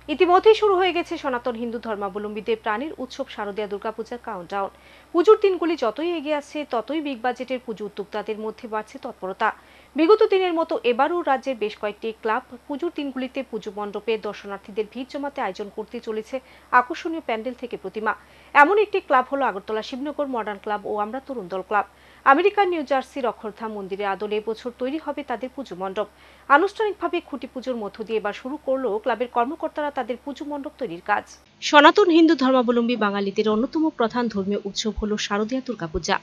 ইতিমধ্যেই শুরু হয়ে গেছে সনাতন হিন্দু ধর্মাবলম্বীদের প্রাণের উৎসব শারদীয়া দুর্গাপূজার কাউন্টডাউন। পুজোর দিনগুলি যতই এগিয়ে আসছে ততই বিগ বাজেটের পুজো উদ্যোক্তাদের মধ্যে বাড়ছে তৎপরতা। বিগত দিনের মতো এবারও রাজ্যের বেশ কয়েকটি ক্লাব পুজোর দিনগুলিতে পুজো মণ্ডপে দর্শনার্থীদের ভিড় জমাতে আয়োজন করতে চলেছে আকর্ষণীয় প্যান্ডেল থেকে প্রতিমা। এমন একটি ক্লাব হলো আগরতলা শিবনগর মডার্ন ক্লাব ও আমরা তরুণ দল ক্লাব। আমেরিকার নিউ জার্সির অক্ষরধাম মন্দিরের আদলে এবছর তৈরি হবে তাদের পুজো মণ্ডপ। আনুষ্ঠানিকভাবে খুঁটি পুজোর মধ্য দিয়ে এবার শুরু করলো ক্লাবের কর্মকর্তারা তাদের পুজো মণ্ডপ তৈরির কাজ। সনাতন হিন্দু ধর্মাবলম্বী বাঙালিদের অন্যতম প্রধান ধর্মীয় উৎসব হলো শারদীয়া দুর্গাপূজা।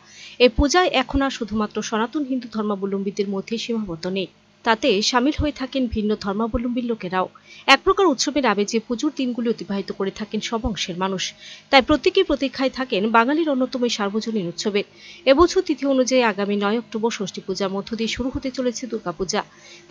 এই পূজায় এখন আর শুধুমাত্র সনাতন হিন্দু ধর্মাবলম্বীদের মধ্যে সীমাবদ্ধ নেই, তাতে সামিল হয়ে থাকেন ভিন্ন ধর্মাবলম্বী লোকেরাও। এক প্রকার উৎসবের আবেজে পুজোর দিনগুলি অতিবাহিত করে থাকেন সব অংশের মানুষ। তাই প্রত্যেকেই প্রতীক্ষায় থাকেন বাঙালির অন্যতম সার্বজনীন উৎসবে। এবছর তিথি অনুযায়ী আগামী 9 অক্টোবর ষষ্ঠী পূজার মধ্য দিয়ে শুরু হতে চলেছে দুর্গাপূজা।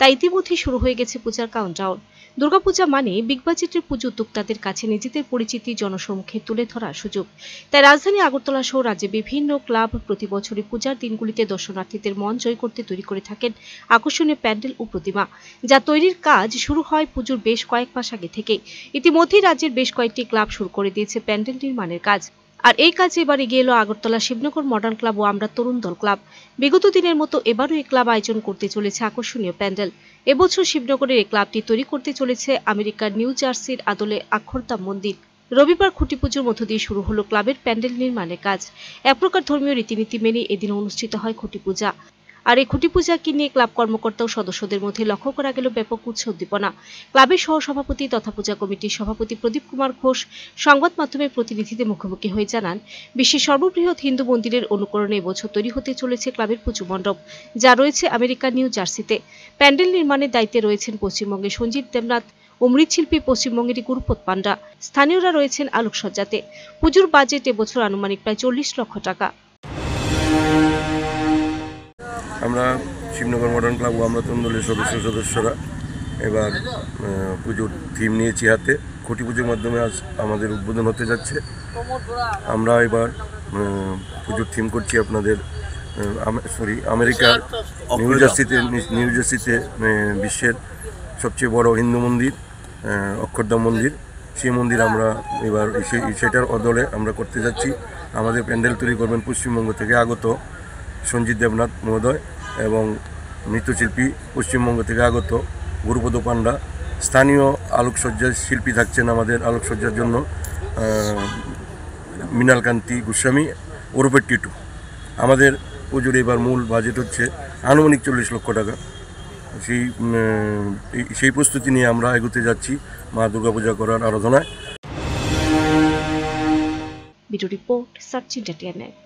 তাই ইতিমধ্যেই শুরু হয়ে গেছে পূজার কাউন্টডাউন। দুর্গাপূজা মানে বিগ বাজেটের পুজো উদ্যোক্তাদের কাছে নিজেদের পরিচিতি জনসম্মুখে তুলে ধরার সুযোগ। তাই রাজধানী আগরতলা সহ রাজ্যে বিভিন্ন ক্লাব প্রতি বছরই পূজার দিনগুলিতে দর্শনার্থীদের মন জয় করতে তৈরি করে থাকেন আকর্ষণীয় প্যান্ডেল ও প্রতিমা, যা তৈরির কাজ শুরু হয় পুজোর বেশ কয়েক মাস আগে থেকে। ইতিমধ্যেই রাজ্যের বেশ কয়েকটি ক্লাব শুরু করে দিয়েছে প্যান্ডেল নির্মাণের কাজ। আর এই কাজে এবার এগিয়ে এলো আগরতলা শিবনগর মডার্ন ক্লাব ও আমরা তরুণ দল ক্লাব। বিগত দিনের মতো এবারও এই ক্লাব আয়োজন করতে চলেছে আকর্ষণীয় প্যান্ডেল। এবছর শিবনগরের এই ক্লাবটি তৈরি করতে চলেছে আমেরিকার নিউ জার্সির আদলে অক্ষরধাম মন্দির। রবিবার খুঁটি পুজোর মধ্য দিয়ে শুরু হলো ক্লাবের প্যান্ডেল নির্মাণের কাজ। এক প্রকার ধর্মীয় রীতিনীতি মেনে এদিন অনুষ্ঠিত হয় খুঁটি পূজা। আর এই খুঁটি পূজাকে নিয়ে ক্লাব কর্মকর্তা ও সদস্যদের মধ্যে লক্ষ্য করা গেল ব্যাপক উৎসাহ উদ্দীপনা। ক্লাবের সহসভাপতি তথা পূজা কমিটির সভাপতি প্রদীপ কুমার ঘোষ সংবাদ মাধ্যমের প্রতিনিধিদের মুখোমুখি হয়ে জানান, বিশ্বের সর্ববৃহৎ হিন্দু মন্দিরের অনুকরণে এবছর তৈরি হতে চলেছে ক্লাবের পুজো মণ্ডপ, যা রয়েছে আমেরিকার নিউ জার্সিতে। প্যান্ডেল নির্মাণের দায়িত্বে রয়েছেন পশ্চিমবঙ্গের সঞ্জিত দেবনাথ ও মৃৎশিল্পী পশ্চিমবঙ্গেরই গুরুপদ পান্ডা। স্থানীয়রা রয়েছেন আলোকসজ্জাতে। পুজোর বাজেট এবছর আনুমানিক প্রায় 40 লক্ষ টাকা। আমরা শিবনগর মডার্ন ক্লাব ও আমরা তরুণ দলের সদস্যরা এবার পুজোর থিম নিয়েছি হাতে। খুঁটি পুজোর মাধ্যমে আজ আমাদের উদ্বোধন হতে যাচ্ছে। আমরা এবার পুজোর থিম করছি আপনাদের আমেরিকার নিউ জার্সিতে বিশ্বের সবচেয়ে বড় হিন্দু মন্দির অক্ষরধাম মন্দির, সেই মন্দির আমরা এবার সেটার অদলে আমরা করতে যাচ্ছি। আমাদের প্যান্ডেল তৈরি করবেন পশ্চিমবঙ্গ থেকে আগত সঞ্জিত দেবনাথ মহোদয় এবং নৃত্যশিল্পী পশ্চিমবঙ্গ থেকে আগত গুরুপদ পান্ডা। স্থানীয় আলোকসজ্জার শিল্পী থাকছেন আমাদের আলোকসজ্জার জন্য মৃণালকান্তি গোস্বামী ওরফে টিটু। আমাদের পুজোর এবার মূল বাজেট হচ্ছে আনুমানিক 40 লক্ষ টাকা। সেই প্রস্তুতি নিয়ে আমরা এগোতে যাচ্ছি মা দুর্গাপূজা করার আরাধনায়। Video report search entertainment.